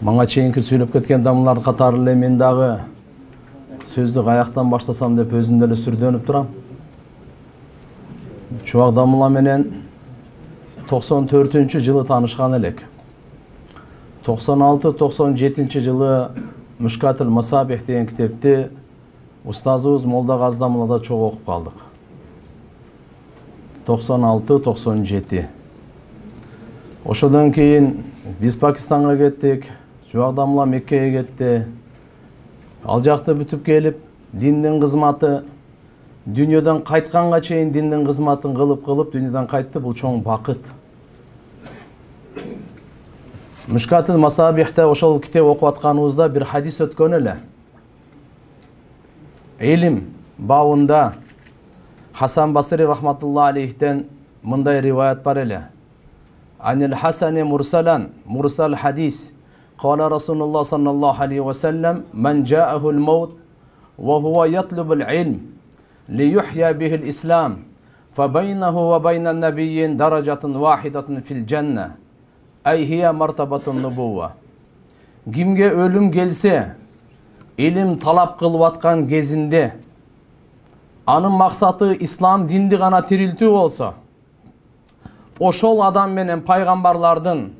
Маңа чейинки сүйлөп кеткен дамылар катары эле мен дагы сөздү каяктан баштасам деп өзүм деле сүрдөнүп турам. Чубак дамыла менен 94-жылы таанышкан элек. 96-97 Мушкатул Масабих деген китепти устазыбыз Молда Газы дамылада чогуу окуп калдык. 96-97. Ошодон кийин биз Пакистанга кеттик. Чубак дамыла Меккеге кетти. Ал жакта бүтүп келип, диндин кызматы, дүйнөдөн кайтканга чейин диндин кызматын кылып дүйнөдөн кайтты. Бул чоң бакыт. Мушкатул Масабихте ошол китеп окуп атканыбызда бир хадис өткөн эле. Илим бабында Хасан Басри рахматулла алейхтен мындай риваят бар эле. Анил Хасани мурсалан, мурсал хадис. Кала Расулуллах саллаллаху алейхи ва саллям, "Ман джаахул маут ва хува ятлубул илм лиюхья бихил ислам, фабайнаху ва байнан набийин даражатун вахидатун фил джанна, ай хия мартабатун нубува." Кимге өлүм келсе, илим талап кылып аткан кезинде, анын максаты ислам динди гана тирилтүү болсо, ошол адам менен пайгамбарлардын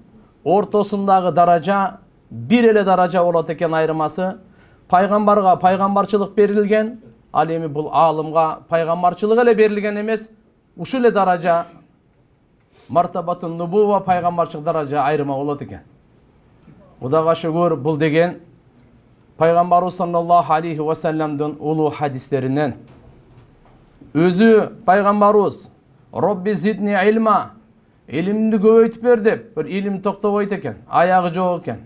ортосундагы даража бир эле даража болот экен. Айырмасы пайгамбарга пайгамбарчылык берилген, ал эми бул аалымга пайгамбарчылык эле берилген эмес, ушул эле даража мартабатун нубува пайгамбарчылык даража айырма болот экен. Кудайга шүгүр, бул деген пайгамбарыбыз саллаллаху алейхи ва салламдын улуу хадистеринен. Өзү пайгамбарыбыз Робби зидни илма, илимди көбөйтүп бер деп, бир илим токтобойт экен, аягы жок экен.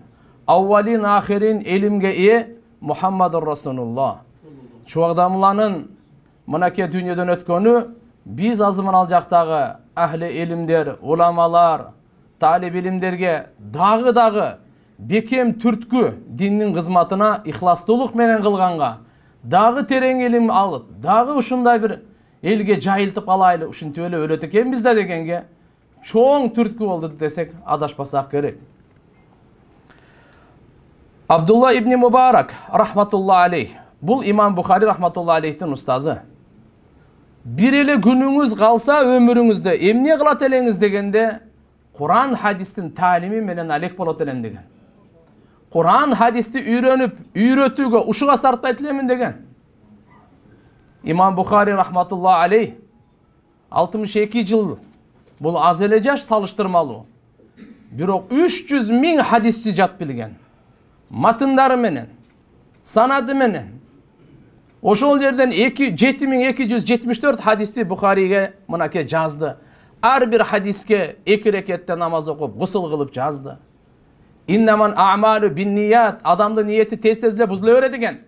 Аввалин ахирин илимге ээ Мухаммадур Расулуллах. Чубак дамыланын мынакей дүйнөдөн өткөнү биз азыр ал жактагы ахли илимдер, уламалар, талиб илимдерге дагы бекем түрткү диндин кызматына ихластуулук менен кылганга, дагы терең илим алып, дагы ушундай бир элге жайылтып алайлы, ушинтип эле өлөт экенбиз да дегенге чоң түрткү болду десек адашпасак керек. Абдулла ибн Мубарак рахматулла алейх, бул имам Бухари рахматулла алейхтин устазы. Бир эле күнүңүз калса өмүрүңүздө эмне кылат элеңиз дегенде, Куран хадистин таалими менен алек болот элем деген. Куран хадисти үйрөнүп, үйрөтүүгө ушуга сарптайт элемин деген. Имам Бухари рахматулла алейх 62 жыл, бул аз эле жаш салыштырмалуу. Бирок 300 000 хадисти жат билген. Матындары менен, санады менен. Ошол жерден 7274 хадисти Бухариге мынакей жазды. Ар бир хадиске 2 рекетте намаз окуп, гусул кылып жазды. Иннаман аъмалу бинният, адамдын ниети тез-тез эле бузула берет экен.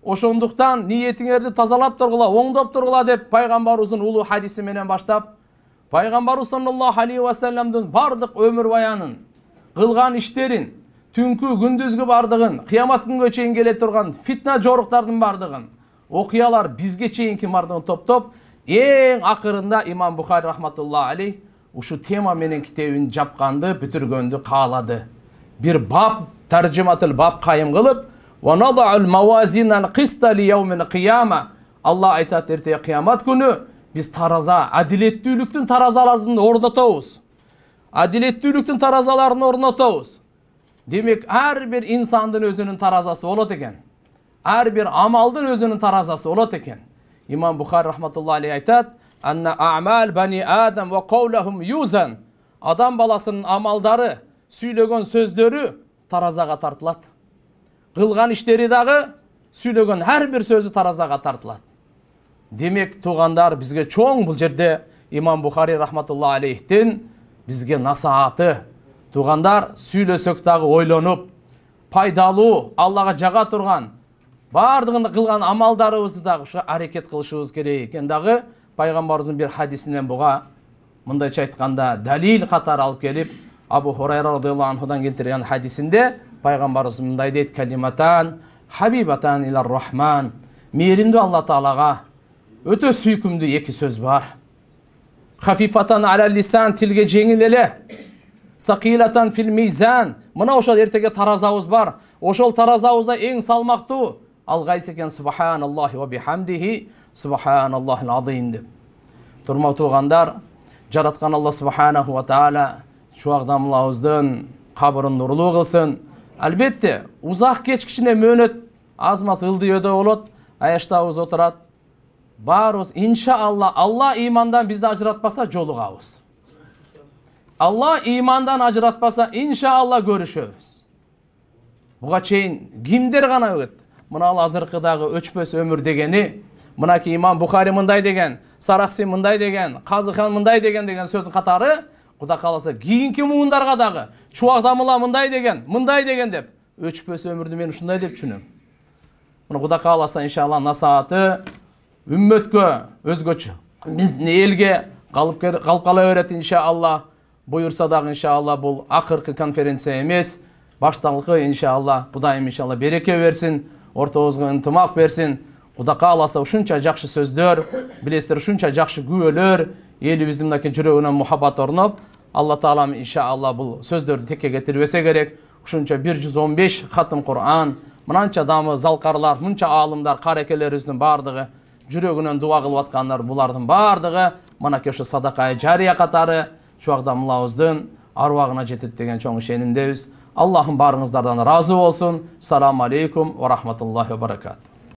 Ошондуктан ниетиңерди тазалап тургула, оңдоп тургула деп пайгамбарыбыздын улуу хадиси менен баштап, пайгамбарыбыз саллаллаху алейхи ва салламдын бардык өмүр баянын, кылган иштерин, түнкү күндүзгү бардыгын, кыямат күнгө чейин келе турган фитна жоруктардын бардыгын, окуялар бизге чейинки бардыгын топтоп, эң акырында имам Бухари рахматулла алейх ушу тема менен китебин жапканды, бүтүргөндү каалады. Бир баб, таржиматыл баб кайым кылып, "Ва надa'ul mawazin al-qista li yawm al-qiyama." Алла айтат, эртеге кыямат күнү биз тараза, адилеттүүлүктүн таразаларын орнотобуз. Адилеттүүлүктүн таразаларын орнотобуз. Демек, ар бир инсандын өзүнүн таразасы болот экен. Ар бир амалдын өзүнүн таразасы болот экен. Имам Бухари рахматулла алейхи айтат, "Анна а'мал бани Адам ва qawluhum yuzan." Адам баласынын амалдары, сүйлөгөн сөздөрү таразага тартылат. Кылган иштери дагы, сүйлөгөн ар бир сөзү таразага тартылат. Демек, туугандар, бизге чоң бул жерде имам Бухари рахматулла алейхтин бизге насааты. Туугандар, сүйлөсөк дагы ойлонуп, пайдалуу, Аллага жага турган, бардыгын кылган амалдарыбызды дагы ушуга аракет кылышыбыз керек экен. Дагы пайгамбарыбыздын бир хадисинен буга мындайча айтканда далил катары алып келип, Абу Хурайра радыйаллаху анхудан келтирген хадисинде пайгамбарыбыз мындай дейт: "Калиматан хабибатан илар рахман." Мээримдүү Алла Таалага өтө сүйкүмдүү эки сөз бар. Хафифатан аля лисан, тилге жеңил эле, сақилатан фил мизан. Мына ошол эртеге таразабыз бар. Ошол таразабызда эң салмактуу ал кайсы экен? Субханаллахи ва бихамдихи субханаллахил азим деп. Турмактуу туугандар, жараткан Алла субханаху ва таала чуагдамлабыздын кабырын нурлуу кылсын. Албетте, узак кечкичине мөөнөт аз-маз ылдыйөдө болот, аяштабыз отурат. Барыбыз иншаалла Алла имандан бизди ажыратпаса жолугабыз. Алла имандан ажыратпаса иншаалла көрүшөбүз. Буга чейин кимдер гана өгөт? Мына азыркыдагы өчпөс өмүр дегени, мынаки имам Бухари мындай деген, Сарахси мындай деген, Казыхан мындай деген сөздүн катары, Кудай кааласа кийинки муундарга дагы чубагдамыла мындай деген деп өчпөс өмүрдү мен ушундай деп түшүнөм. Мына Кудай кааласа иншалла насааты үммөткө өзгөчө биздин элге калып кала берет иншалла. Буйурса дагы иншалла бул акыркы конференция эмес, башталгы иншалла. Кудайым иншалла береке берсин, ортобузга ынтымак берсин. Кудай кааласа ушунча жакшы сөздөр, билесиздер, ушунча жакшы күбөлөр элибиздин мынакей жүрөгүнө мухаббат орноп, Алла таалам иншалла бул сөздөрдү текке кетирбесе керек. Ушунча 115 хатым Кур'ан, мынанча дамы залкарлар, мынча аалымдар, карекелерибиздин бардыгы жүрөгүнөн дуа кылып аткандар, булардын бардыгы мынакей ушу садака жария катары чуагдамлабыздын арбагына жетет деген чоң ишенимдебиз. Аллахым барыңыздардан разы болсун. Салам алейкум ва рахматуллахи ва баракатух.